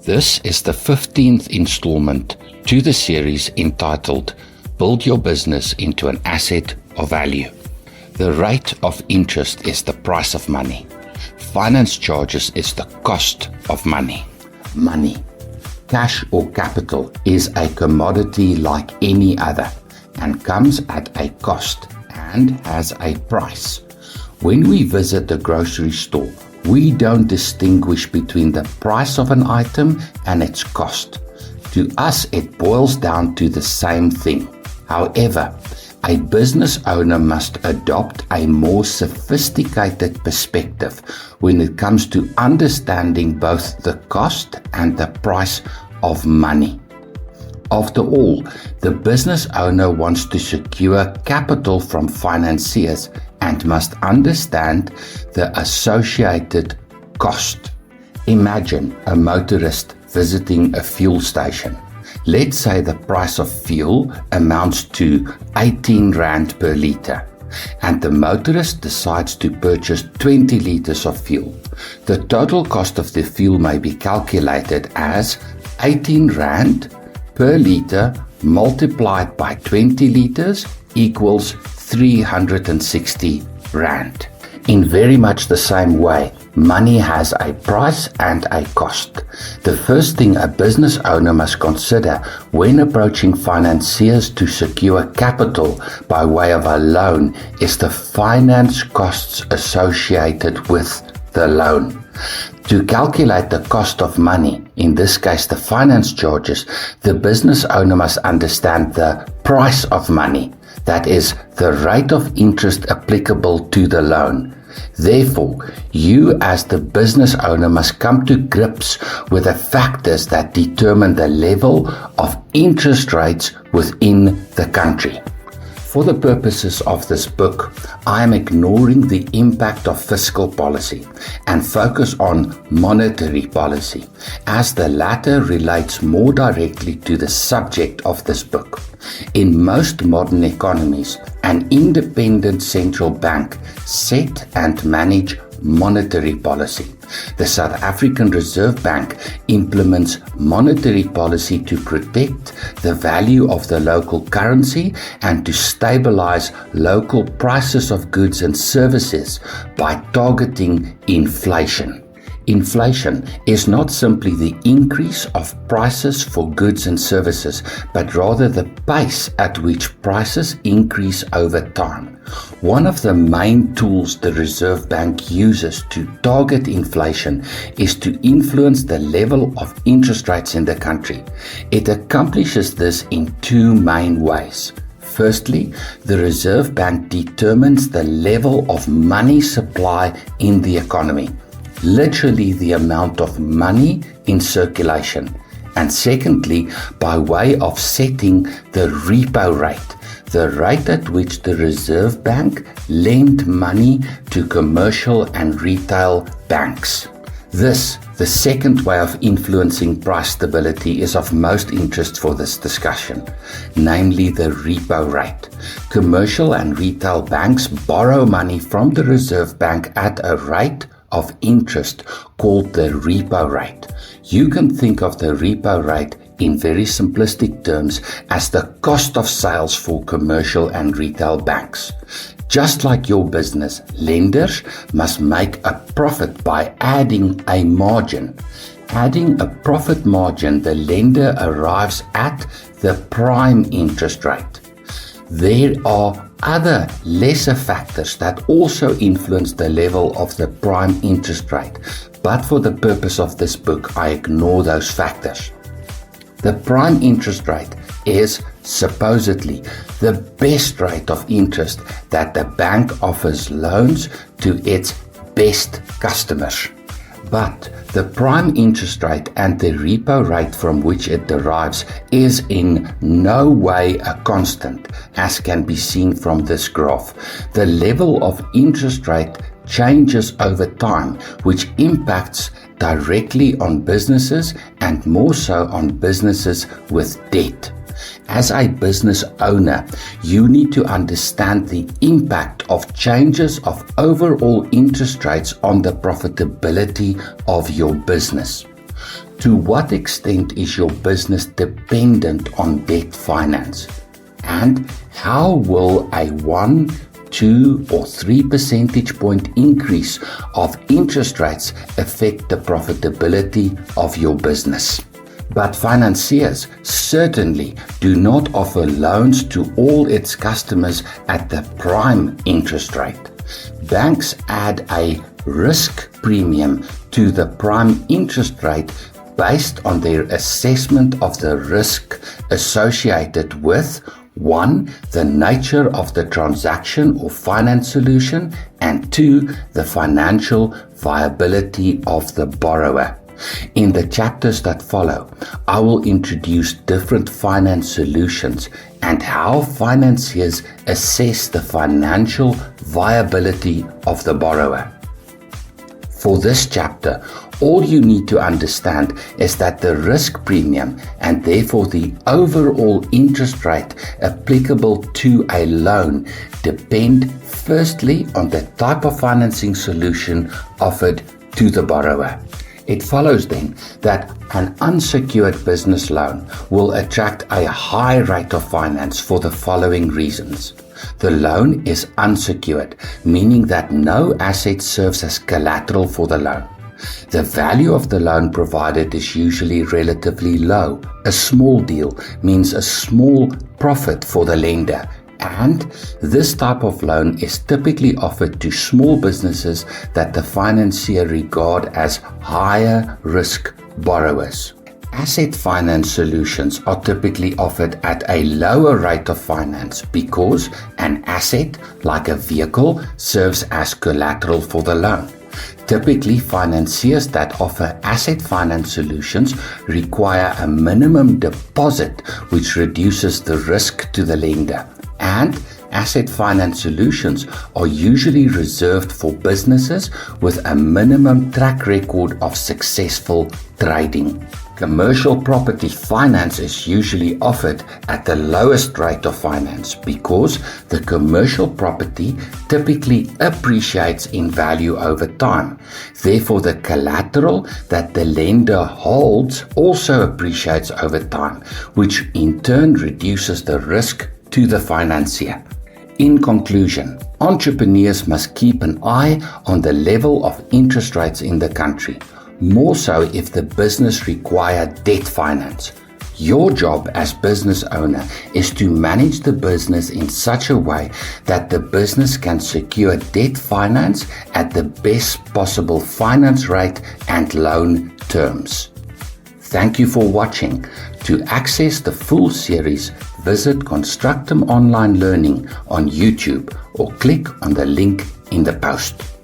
This is the 15th installment to the series entitled Build Your Business into an Asset of Value. The rate of interest is the price of money. Finance charges is the cost of money. Money, cash or capital, is a commodity like any other and comes at a cost and has a price. When we visit the grocery store, we don't distinguish between the price of an item and its cost. To us, it boils down to the same thing. However, a business owner must adopt a more sophisticated perspective when it comes to understanding both the cost and the price of money. After all, the business owner wants to secure capital from financiers and must understand the associated cost. Imagine a motorist visiting a fuel station. Let's say the price of fuel amounts to 18 Rand per litre, and the motorist decides to purchase 20 litres of fuel. The total cost of the fuel may be calculated as 18 Rand per litre multiplied by 20 litres equals 360 Rand. In very much the same way, money has a price and a cost. The first thing a business owner must consider when approaching financiers to secure capital by way of a loan is the finance costs associated with the loan. To calculate the cost of money, in this case the finance charges, the business owner must understand the price of money, that is, the rate of interest applicable to the loan. Therefore, you as the business owner must come to grips with the factors that determine the level of interest rates within the country. For the purposes of this book, I am ignoring the impact of fiscal policy and focus on monetary policy, as the latter relates more directly to the subject of this book. In most modern economies, an independent central bank set and manage monetary policy. The South African Reserve Bank implements monetary policy to protect the value of the local currency and to stabilize local prices of goods and services by targeting inflation. Inflation is not simply the increase of prices for goods and services, but rather the pace at which prices increase over time. One of the main tools the Reserve Bank uses to target inflation is to influence the level of interest rates in the country. It accomplishes this in two main ways. Firstly, the Reserve Bank determines the level of money supply in the economy, literally the amount of money in circulation. And secondly, by way of setting the repo rate, the rate at which the Reserve Bank lend money to commercial and retail banks. This, the second way of influencing price stability, is of most interest for this discussion, namely the repo rate. Commercial and retail banks borrow money from the Reserve Bank at a rate of interest called the repo rate. You can think of the repo rate in very simplistic terms as the cost of sales for commercial and retail banks. Just like your business, lenders must make a profit by adding a margin. Adding a profit margin, the lender arrives at the prime interest rate. There are other lesser factors that also influence the level of the prime interest rate, but for the purpose of this book, I ignore those factors. The prime interest rate is supposedly the best rate of interest that the bank offers loans to its best customers. But the prime interest rate and the repo rate from which it derives is in no way a constant, as can be seen from this graph. The level of interest rate changes over time, which impacts directly on businesses and more so on businesses with debt. As a business owner, you need to understand the impact of changes of overall interest rates on the profitability of your business. To what extent is your business dependent on debt finance? And how will a 1, 2, or 3 percentage point increase of interest rates affect the profitability of your business? But financiers certainly do not offer loans to all its customers at the prime interest rate. Banks add a risk premium to the prime interest rate based on their assessment of the risk associated with 1. The nature of the transaction or finance solution, and 2. The financial viability of the borrower. In the chapters that follow, I will introduce different finance solutions and how financiers assess the financial viability of the borrower. For this chapter, all you need to understand is that the risk premium and therefore the overall interest rate applicable to a loan depend firstly on the type of financing solution offered to the borrower. It follows then that an unsecured business loan will attract a high rate of finance for the following reasons. The loan is unsecured, meaning that no asset serves as collateral for the loan. The value of the loan provided is usually relatively low. A small deal means a small profit for the lender. And this type of loan is typically offered to small businesses that the financier regard as higher risk borrowers. Asset finance solutions are typically offered at a lower rate of finance because an asset, like a vehicle, serves as collateral for the loan. Typically, financiers that offer asset finance solutions require a minimum deposit, which reduces the risk to the lender. And asset finance solutions are usually reserved for businesses with a minimum track record of successful trading. Commercial property finance is usually offered at the lowest rate of finance because the commercial property typically appreciates in value over time. Therefore, the collateral that the lender holds also appreciates over time, which in turn reduces the risk to the financier. In conclusion, entrepreneurs must keep an eye on the level of interest rates in the country, more so if the business requires debt finance. Your job as business owner is to manage the business in such a way that the business can secure debt finance at the best possible finance rate and loan terms. Thank you for watching. To access the full series, visit Constructum Online Learning on YouTube or click on the link in the post.